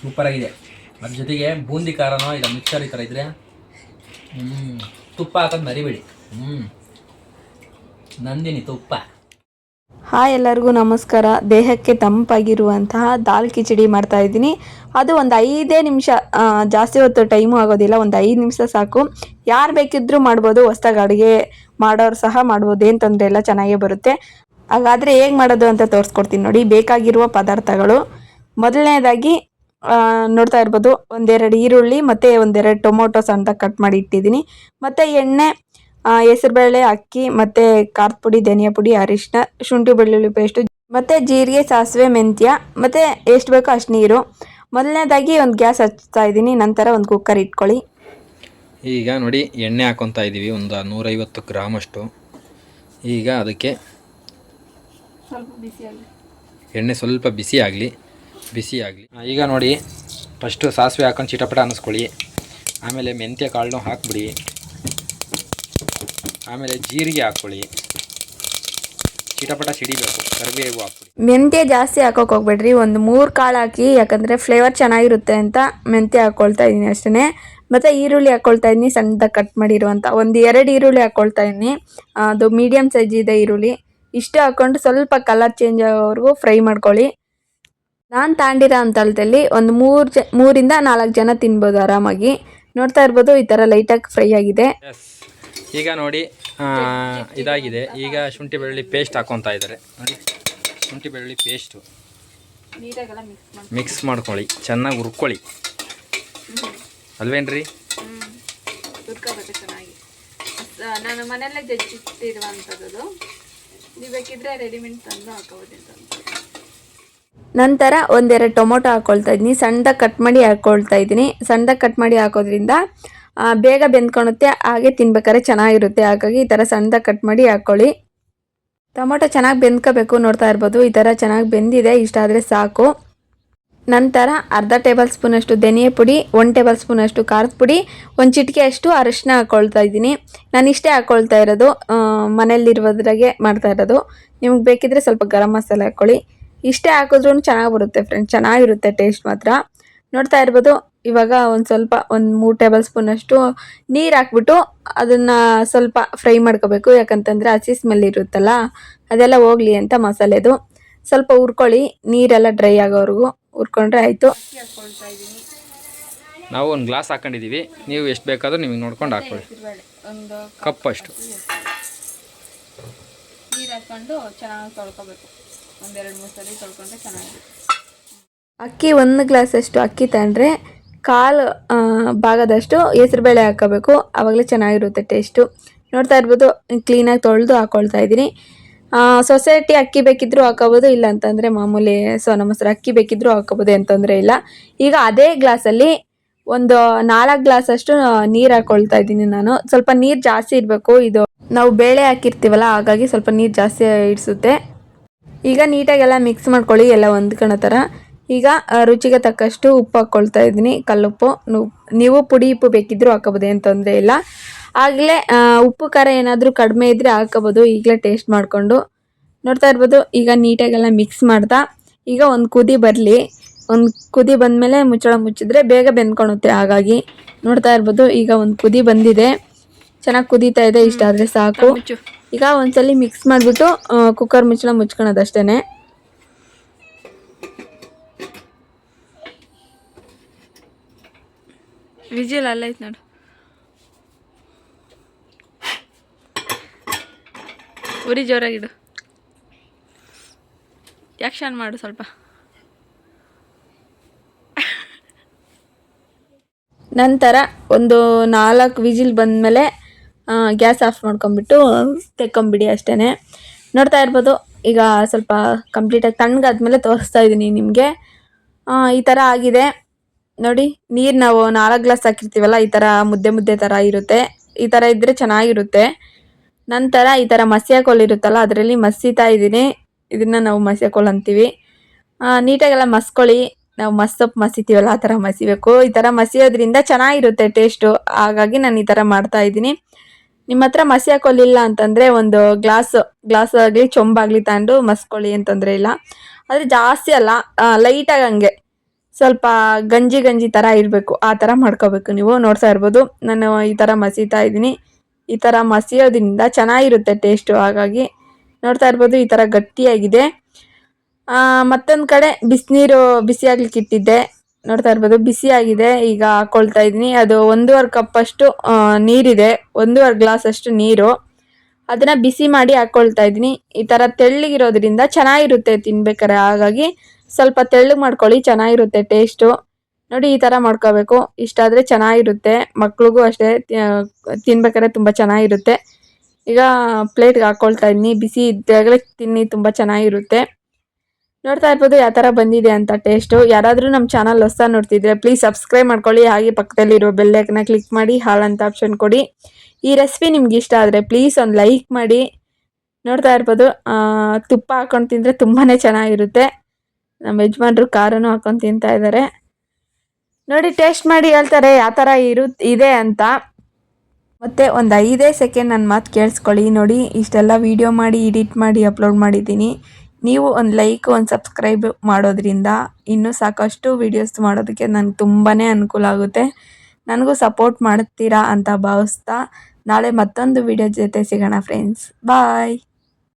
Super ಆಗಿದೆ. ಅದ್ರ ಜೊತೆಗೆ ಬೂಂದಿ ಖಾರನೋ ಇಲ್ಲ ಮಿಕ್ಸರ್ ಈ ಥರ ಇದ್ರೆ ತುಪ್ಪ ಹಾಕೋದು ಮರಿಬೇಡಿ. ನಂದಿನಿ ತುಪ್ಪ. ಹಾಯ್ ಎಲ್ಲರಿಗೂ ನಮಸ್ಕಾರ. ದೇಹಕ್ಕೆ ತಂಪಾಗಿರುವಂತಹ ದಾಲ್ ಕಿಚಡಿ ಮಾಡ್ತಾ ಇದ್ದೀನಿ. ಅದು ಒಂದು 5 ನಿಮಿಷ, ಜಾಸ್ತಿ ಹೊತ್ತು ಟೈಮು ಆಗೋದಿಲ್ಲ, ಒಂದು 5 ನಿಮಿಷ ಸಾಕು. ಯಾರು ಬೇಕಿದ್ದರೂ ಮಾಡ್ಬೋದು, ಹೊಸ್ದಾಗಿ ಅಡುಗೆ ಮಾಡೋರು ಸಹ ಮಾಡ್ಬೋದು, ಏನು ತೊಂದರೆ ಇಲ್ಲ, ಚೆನ್ನಾಗೇ ಬರುತ್ತೆ. ಹಾಗಾದರೆ ಹೇಗೆ ಮಾಡೋದು ಅಂತ ತೋರಿಸ್ಕೊಡ್ತೀನಿ ನೋಡಿ. ಬೇಕಾಗಿರುವ ಪದಾರ್ಥಗಳು ಮೊದಲನೇದಾಗಿ ನೋಡ್ತಾ ಇರ್ಬೋದು, 1-2 ಈರುಳ್ಳಿ ಮತ್ತು 1-2 ಟೊಮೊಟೊ ಸಣ್ಣದಾಗಿ ಕಟ್ ಮಾಡಿ ಇಟ್ಟಿದ್ದೀನಿ. ಮತ್ತು ಎಣ್ಣೆ, ಹೆಸರುಬೇಳೆ, ಅಕ್ಕಿ ಮತ್ತು ಖಾರದ ಪುಡಿ, ಧನಿಯಾ ಪುಡಿ, ಅರಿಶಿನ, ಶುಂಠಿ ಬೆಳ್ಳುಳ್ಳಿ ಪೇಸ್ಟು ಮತ್ತು ಜೀರಿಗೆ, ಸಾಸಿವೆ, ಮೆಂತ್ಯ ಮತ್ತು ಎಷ್ಟು ಬೇಕೋ ಅಷ್ಟು ನೀರು. ಮೊದಲನೇದಾಗಿ ಒಂದು ಗ್ಯಾಸ್ ಹಚ್ತಾ ಇದ್ದೀನಿ. ನಂತರ ಒಂದು ಕುಕ್ಕರ್ ಇಟ್ಕೊಳ್ಳಿ. ಈಗ ನೋಡಿ ಎಣ್ಣೆ ಹಾಕೊತಾ ಇದ್ದೀವಿ, ಒಂದು 150 ಗ್ರಾಮಷ್ಟು. ಈಗ ಅದಕ್ಕೆ ಎಣ್ಣೆ ಸ್ವಲ್ಪ ಬಿಸಿ ಆಗಲಿ. ಈಗ ನೋಡಿ ಫಸ್ಟು ಸಾಸಿವೆ ಹಾಕೊಂಡು ಚಿಟಪಟ ಅನ್ನಿಸ್ಕೊಳ್ಳಿ. ಆಮೇಲೆ ಮೆಂತ್ಯ ಕಾಳನ್ನು ಹಾಕ್ಬಿಡಿ. ಆಮೇಲೆ ಜೀರಿಗೆ ಹಾಕ್ಕೊಳ್ಳಿ, ಚಿಟಪಟ ಸಿಡಿಬೇಕು. ಕರಿಬೇವು ಹಾಕ್ಬಿಡಿ. ಮೆಂತ್ಯ ಜಾಸ್ತಿ ಹಾಕೋಕೆ ಹೋಗ್ಬೇಡ್ರಿ, ಒಂದು 3 ಕಾಳು ಹಾಕಿ, ಯಾಕಂದರೆ ಫ್ಲೇವರ್ ಚೆನ್ನಾಗಿರುತ್ತೆ ಅಂತ ಮೆಂತ್ಯ ಹಾಕ್ಕೊಳ್ತಾ ಇದ್ದೀನಿ ಅಷ್ಟೇ. ಮತ್ತು ಈರುಳ್ಳಿ ಹಾಕ್ಕೊಳ್ತಾ ಇದ್ದೀನಿ, ಸಣ್ಣದಾಗಿ ಕಟ್ ಮಾಡಿರುವಂಥ 1-2 ಈರುಳ್ಳಿ ಹಾಕ್ಕೊಳ್ತಾ ಇದ್ದೀನಿ. ಅದು ಮೀಡಿಯಮ್ ಸೈಜ್ ಇದೆ ಈರುಳ್ಳಿ. ಇಷ್ಟು ಹಾಕ್ಕೊಂಡು ಸ್ವಲ್ಪ ಕಲರ್ ಚೇಂಜ್ ಆಗೋವರೆಗೂ ಫ್ರೈ ಮಾಡ್ಕೊಳ್ಳಿ. ನಾನು ತಾಂಡಿರೋ ಅಂತಳದಲ್ಲಿ ಒಂದು 3-4 ಜನ ತಿನ್ಬೋದು ಆರಾಮಾಗಿ. ನೋಡ್ತಾ ಇರ್ಬೋದು, ಈ ಥರ ಲೈಟಾಗಿ ಫ್ರೈ ಆಗಿದೆ. ಈಗ ನೋಡಿ ಇದಾಗಿದೆ. ಈಗ ಶುಂಠಿ ಬೆಳ್ಳುಳ್ಳಿ ಪೇಸ್ಟ್ ಹಾಕ್ಕೊತಾ ಇದ್ದಾರೆ ನೋಡಿ. ಶುಂಠಿ ಬೆಳ್ಳುಳ್ಳಿ ಪೇಸ್ಟು ಮಿಕ್ಸ್ ಮಾಡ್ಕೊಳ್ಳಿ, ಚೆನ್ನಾಗಿ ಹುರ್ಕೊಳ್ಳಿ ಅಲ್ವೇನ್ರಿ? ಚೆನ್ನಾಗಿ ನಾನು ಮನೆಯಲ್ಲೇ ಜಜ್ಜಿಟ್ಟಿರುವಂಥದ್ದು, ನೀವು ಬೇಕಿದ್ರೆ ರೆಡಿಮೇಡ್ ತಂದು ಹಾಕೋಬೋದು. ನಂತರ 1-2 ಟೊಮೊಟೊ ಹಾಕ್ಕೊಳ್ತಾ ಇದ್ದೀನಿ, ಸಣ್ಣದಾಗಿ ಕಟ್ ಮಾಡಿ ಹಾಕ್ಕೊಳ್ತಾ ಇದ್ದೀನಿ. ಸಣ್ಣದಾಗಿ ಕಟ್ ಮಾಡಿ ಹಾಕೋದ್ರಿಂದ ಬೇಗ ಬೆಂದ್ಕೊಳುತ್ತೆ, ಹಾಗೆ ತಿನ್ಬೇಕಾದ್ರೆ ಚೆನ್ನಾಗಿರುತ್ತೆ. ಹಾಗಾಗಿ ಈ ಥರ ಸಣ್ಣದಾಗಿ ಕಟ್ ಮಾಡಿ ಹಾಕ್ಕೊಳ್ಳಿ. ಟೊಮೊಟೊ ಚೆನ್ನಾಗಿ ಬೆಂದ್ಕೋಬೇಕು. ನೋಡ್ತಾ ಇರ್ಬೋದು, ಈ ಥರ ಚೆನ್ನಾಗಿ ಬೆಂದಿದೆ, ಇಷ್ಟ ಆದರೆ ಸಾಕು. ನಂತರ ಅರ್ಧ ಟೇಬಲ್ ಸ್ಪೂನಷ್ಟು ಧನಿಯಾ ಪುಡಿ, 1 ಟೇಬಲ್ ಸ್ಪೂನಷ್ಟು ಖಾರದ ಪುಡಿ, 1 ಚಿಟಿಕೆಯಷ್ಟು ಅರಿಶಿನ ಹಾಕ್ಕೊಳ್ತಾ ಇದ್ದೀನಿ. ನಾನು ಇಷ್ಟೇ ಹಾಕ್ಕೊಳ್ತಾ ಇರೋದು, ಮನೆಯಲ್ಲಿರೋದ್ರಾಗೆ ಮಾಡ್ತಾ ಇರೋದು. ನಿಮ್ಗೆ ಬೇಕಿದ್ರೆ ಸ್ವಲ್ಪ ಗರಂ ಮಸಾಲೆ ಹಾಕ್ಕೊಳ್ಳಿ. ಇಷ್ಟೇ ಹಾಕಿದ್ರೂ ಚೆನ್ನಾಗಿ ಬರುತ್ತೆ ಫ್ರೆಂಡ್ಸ್, ಚೆನ್ನಾಗಿರುತ್ತೆ ಟೇಸ್ಟ್ ಮಾತ್ರ. ನೋಡ್ತಾ ಇರ್ಬೋದು, ಇವಾಗ ಒಂದು ಸ್ವಲ್ಪ 3 ಟೇಬಲ್ ಸ್ಪೂನಷ್ಟು ನೀರು ಹಾಕ್ಬಿಟ್ಟು ಅದನ್ನು ಸ್ವಲ್ಪ ಫ್ರೈ ಮಾಡ್ಕೋಬೇಕು. ಯಾಕಂತಂದರೆ ಹಸಿ ಸ್ಮೆಲ್ ಇರುತ್ತಲ್ಲ, ಅದೆಲ್ಲ ಹೋಗಲಿ ಅಂತ ಮಸಾಲೆದು. ಸ್ವಲ್ಪ ಹುರ್ಕೊಳ್ಳಿ, ನೀರೆಲ್ಲ ಡ್ರೈ ಆಗೋವರೆಗೂ ಹುರ್ಕೊಂಡ್ರೆ ಆಯಿತು. ನಾವು ಒಂದು ಗ್ಲಾಸ್ ಹಾಕೊಂಡಿದ್ದೀವಿ, ನೀವು ಎಷ್ಟು ಬೇಕಾದರೂ ನಿಮಗೆ ನೋಡ್ಕೊಂಡು ಹಾಕ್ಕೊಳ್ಳಿ. ಒಂದು ಕಪ್ ಅಷ್ಟು ನೀರು ಹಾಕ್ಕೊಂಡು ಚೆನ್ನಾಗಿ ತೊಳ್ಕೊಬೇಕು. 1-2-3 ಸಲ ತೊಳ್ಕೊಂಡ್ರೆ ಚೆನ್ನಾಗಿ. ಅಕ್ಕಿ 1 ಗ್ಲಾಸಷ್ಟು ಅಕ್ಕಿ ತಗೊಂಡ್ರೆ 1/4 ಭಾಗದಷ್ಟು ಹೆಸರುಬೇಳೆ ಹಾಕೋಬೇಕು, ಆವಾಗಲೇ ಚೆನ್ನಾಗಿರುತ್ತೆ ಟೇಸ್ಟು. ನೋಡ್ತಾ ಇರ್ಬೋದು, ಕ್ಲೀನಾಗಿ ತೊಳೆದು ಹಾಕ್ಕೊಳ್ತಾ ಇದ್ದೀನಿ. ಸೊಸೈಟಿ ಅಕ್ಕಿ ಬೇಕಿದ್ದರೂ ಹಾಕೋಬೋದು, ಇಲ್ಲ ಅಂತಂದರೆ ಮಾಮೂಲಿ ಸೋನಾ ಮೊಸರು ಅಕ್ಕಿ ಬೇಕಿದ್ದರೂ ಹಾಕೋಬೋದು, ಏನು ತೊಂದರೆ ಇಲ್ಲ. ಈಗ ಅದೇ ಗ್ಲಾಸಲ್ಲಿ ಒಂದು 4 ಗ್ಲಾಸಷ್ಟು ನೀರು ಹಾಕ್ಕೊಳ್ತಾ ಇದ್ದೀನಿ ನಾನು. ಸ್ವಲ್ಪ ನೀರು ಜಾಸ್ತಿ ಇರಬೇಕು, ಇದು ನಾವು ಬೇಳೆ ಹಾಕಿರ್ತೀವಲ್ಲ, ಹಾಗಾಗಿ ಸ್ವಲ್ಪ ನೀರು ಜಾಸ್ತಿ ಇಡಿಸುತ್ತೆ. ಈಗ ನೀಟಾಗೆಲ್ಲ ಮಿಕ್ಸ್ ಮಾಡ್ಕೊಳ್ಳಿ, ಎಲ್ಲ ಹೊಂದ್ಕೊಳ್ಳೋ ಥರ. ಈಗ ರುಚಿಗೆ ತಕ್ಕಷ್ಟು ಉಪ್ಪು ಹಾಕ್ಕೊಳ್ತಾ ಇದ್ದೀನಿ, ಕಲ್ಲುಪ್ಪು. ನೀವು ಪುಡಿ ಉಪ್ಪು ಬೇಕಿದ್ದರೂ ಹಾಕೋಬೋದು, ಏನು ತೊಂದರೆ ಇಲ್ಲ. ಆಗಲೇ ಉಪ್ಪು ಖಾರ ಏನಾದರೂ ಕಡಿಮೆ ಇದ್ದರೆ ಹಾಕೋಬೋದು, ಈಗಲೇ ಟೇಸ್ಟ್ ಮಾಡಿಕೊಂಡು. ನೋಡ್ತಾ ಇರ್ಬೋದು, ಈಗ ನೀಟಾಗೆಲ್ಲ ಮಿಕ್ಸ್ ಮಾಡ್ತಾ ಈಗ ಒಂದು ಕುದಿ ಬರಲಿ. ಒಂದು ಕುದಿ ಬಂದಮೇಲೆ ಮುಚ್ಚಳ ಮುಚ್ಚಿದ್ರೆ ಬೇಗ ಬೆಂದ್ಕೊಳುತ್ತೆ. ಹಾಗಾಗಿ ನೋಡ್ತಾ ಇರ್ಬೋದು, ಈಗ ಒಂದು ಕುದಿ ಬಂದಿದೆ, ಚೆನ್ನಾಗಿ ಕುದೀತಾ ಇದೆ, ಇಷ್ಟ ಆದರೆ ಸಾಕು. ಈಗ ಒಂದ್ಸಲಿ ಮಿಕ್ಸ್ ಮಾಡಿಬಿಟ್ಟು ಕುಕ್ಕರ್ ಮುಚ್ಚಳ ಮುಚ್ಕೊಳ್ಳೋದಷ್ಟೇ. ವಿಜಿಲ್ ಅಲ್ಲೈತೆ ನೋಡು. ಉರಿ ಜೋರಾಗಿಡು, ಆ್ಯಕ್ಷನ್ ಮಾಡು ಸ್ವಲ್ಪ. ನಂತರ ಒಂದು 4 ವಿಜಿಲ್ ಬಂದಮೇಲೆ ಗ್ಯಾಸ್ ಆಫ್ ಮಾಡ್ಕೊಂಬಿಟ್ಟು ತೆಕ್ಕೊಂಬಿಡಿ ಅಷ್ಟೇ. ನೋಡ್ತಾ ಇರ್ಬೋದು, ಈಗ ಸ್ವಲ್ಪ ಕಂಪ್ಲೀಟಾಗಿ ತಣ್ಣಗಾದ್ಮೇಲೆ ತೋರಿಸ್ತಾ ಇದ್ದೀನಿ ನಿಮಗೆ. ಈ ಥರ ಆಗಿದೆ ನೋಡಿ. ನೀರು ನಾವು 4 ಗ್ಲಾಸ್ ಹಾಕಿರ್ತೀವಲ್ಲ, ಈ ಥರ ಮುದ್ದೆ ಥರ ಇರುತ್ತೆ. ಈ ಥರ ಇದ್ದರೆ ಚೆನ್ನಾಗಿರುತ್ತೆ. ನಂತರ ಈ ಥರ ಮಸಿಯ ಕೋಲ್ ಇರುತ್ತಲ್ಲ, ಅದರಲ್ಲಿ ಮಸೀತಾ ಇದ್ದೀನಿ. ಇದನ್ನು ನಾವು ಮಸಿಯ ಕೋಲ್ ಅಂತೀವಿ. ನೀಟಾಗೆಲ್ಲ ಮಸ್ಕೊಳ್ಳಿ. ನಾವು ಸೊಪ್ಪು ಮಸಿತೀವಲ್ಲ, ಆ ಥರ ಮಸಿಬೇಕು. ಈ ಥರ ಮಸಿಯೋದ್ರಿಂದ ಚೆನ್ನಾಗಿರುತ್ತೆ ಟೇಸ್ಟು, ಹಾಗಾಗಿ ನಾನು ಈ ಥರ ಮಾಡ್ತಾ ಇದ್ದೀನಿ. ನಿಮ್ಮ ಹತ್ರ ಮಸಿ ಹಾಕೊಳ್ಳಿಲ್ಲ ಅಂತಂದರೆ ಒಂದು ಗ್ಲಾಸ್ ಆಗಲಿ ಚೊಂಬಾಗಲಿ ತಗೊಂಡು ಮಸ್ಕೊಳ್ಳಿ, ಅಂತಂದರೆ ಇಲ್ಲ. ಆದರೆ ಜಾಸ್ತಿ ಅಲ್ಲ, ಲೈಟಾಗಿ ಹಂಗೆ ಸ್ವಲ್ಪ ಗಂಜಿ ಗಂಜಿ ಥರ ಇರಬೇಕು, ಆ ಥರ ಮಾಡ್ಕೋಬೇಕು. ನೀವು ನೋಡ್ತಾ ಇರ್ಬೋದು ನಾನು ಈ ಥರ ಮಸೀತಾ ಇದ್ದೀನಿ. ಈ ಥರ ಮಸಿಯೋದ್ರಿಂದ ಚೆನ್ನಾಗಿರುತ್ತೆ ಟೇಸ್ಟು. ಹಾಗಾಗಿ ನೋಡ್ತಾ ಇರ್ಬೋದು ಈ ಥರ ಗಟ್ಟಿಯಾಗಿದೆ. ಮತ್ತೊಂದು ಕಡೆ ಬಿಸಿನೀರು ಬಿಸಿ ಆಗ್ಲಿಕ್ಕೆ ಇಟ್ಟಿದ್ದೆ, ನೋಡ್ತಾ ಇರ್ಬೋದು ಬಿಸಿ ಆಗಿದೆ. ಈಗ ಹಾಕ್ಕೊಳ್ತಾ ಇದ್ದೀನಿ. ಅದು 1.5 ಕಪ್ಪಷ್ಟು ನೀರಿದೆ, 1.5 ಗ್ಲಾಸ್ ಅಷ್ಟು ನೀರು, ಅದನ್ನು ಬಿಸಿ ಮಾಡಿ ಹಾಕ್ಕೊಳ್ತಾ ಇದ್ದೀನಿ. ಈ ಥರ ತೆಳ್ಳಗಿರೋದ್ರಿಂದ ಚೆನ್ನಾಗಿರುತ್ತೆ ತಿನ್ಬೇಕಾರೆ. ಹಾಗಾಗಿ ಸ್ವಲ್ಪ ತೆಳ್ಳಗೆ ಮಾಡ್ಕೊಳ್ಳಿ, ಚೆನ್ನಾಗಿರುತ್ತೆ ಟೇಸ್ಟು. ನೋಡಿ ಈ ಥರ ಮಾಡ್ಕೋಬೇಕು. ಇಷ್ಟಾದರೆ ಚೆನ್ನಾಗಿರುತ್ತೆ, ಮಕ್ಳಿಗೂ ಅಷ್ಟೇ ತಿನ್ಬೇಕಾದ್ರೆ ತುಂಬ ಚೆನ್ನಾಗಿರುತ್ತೆ. ಈಗ ಪ್ಲೇಟ್ಗೆ ಹಾಕ್ಕೊಳ್ತಾ ಇದ್ದೀನಿ. ಬಿಸಿ ಇದ್ದಾಗಲೇ ತಿನ್ನಿ, ತುಂಬ ಚೆನ್ನಾಗಿರುತ್ತೆ. ನೋಡ್ತಾ ಇರ್ಬೋದು ಯಾವ ಥರ ಬಂದಿದೆ ಅಂತ ಟೇಸ್ಟು. ಯಾರಾದರೂ ನಮ್ಮ ಚಾನಲ್ ಹೊಸ ನೋಡ್ತಿದ್ರೆ ಪ್ಲೀಸ್ ಸಬ್ಸ್ಕ್ರೈಬ್ ಮಾಡ್ಕೊಳ್ಳಿ. ಹಾಗೆ ಪಕ್ಕದಲ್ಲಿರೋ ಬೆಲ್ಲೈಕನ್ನ ಕ್ಲಿಕ್ ಮಾಡಿ ಹಾಲ್ ಅಂತ ಆಪ್ಷನ್ ಕೊಡಿ. ಈ ರೆಸಿಪಿ ನಿಮ್ಗೆ ಇಷ್ಟ ಆದರೆ ಪ್ಲೀಸ್ ಒಂದು ಲೈಕ್ ಮಾಡಿ. ನೋಡ್ತಾ ಇರ್ಬೋದು ತುಪ್ಪ ಹಾಕ್ಕೊಂಡು ತಿಂದರೆ ತುಂಬಾ ಚೆನ್ನಾಗಿರುತ್ತೆ. ನಮ್ಮ ಯಜಮಾನ್ರು ಖಾರನೂ ಹಾಕ್ಕೊಂಡು ತಿಂತಾ ಇದ್ದಾರೆ. ನೋಡಿ ಟೇಸ್ಟ್ ಮಾಡಿ ಹೇಳ್ತಾರೆ ಯಾವ ಥರ ಇದೆ ಅಂತ. ಮತ್ತು ಒಂದು 5 ಸೆಕೆಂಡ್ ನನ್ನ ಮಾತು ಕೇಳಿಸ್ಕೊಳ್ಳಿ. ನೋಡಿ ಇಷ್ಟೆಲ್ಲ ವೀಡಿಯೋ ಮಾಡಿ ಎಡಿಟ್ ಮಾಡಿ ಅಪ್ಲೋಡ್ ಮಾಡಿದ್ದೀನಿ. ನೀವು ಒಂದು ಲೈಕ್ ಒಂದು ಸಬ್ಸ್ಕ್ರೈಬ್ ಮಾಡೋದ್ರಿಂದ ಇನ್ನೂ ಸಾಕಷ್ಟು ವೀಡಿಯೋಸ್ ಮಾಡೋದಕ್ಕೆ ನನಗೆ ತುಂಬಾ ಅನುಕೂಲ ಆಗುತ್ತೆ. ನನಗೂ ಸಪೋರ್ಟ್ ಮಾಡ್ತೀರಾ ಅಂತ ಭಾವಿಸ್ತಾ ನಾಳೆ ಮತ್ತೊಂದು ವೀಡಿಯೋ ಜೊತೆ ಸಿಗೋಣ ಫ್ರೆಂಡ್ಸ್. ಬಾಯ್.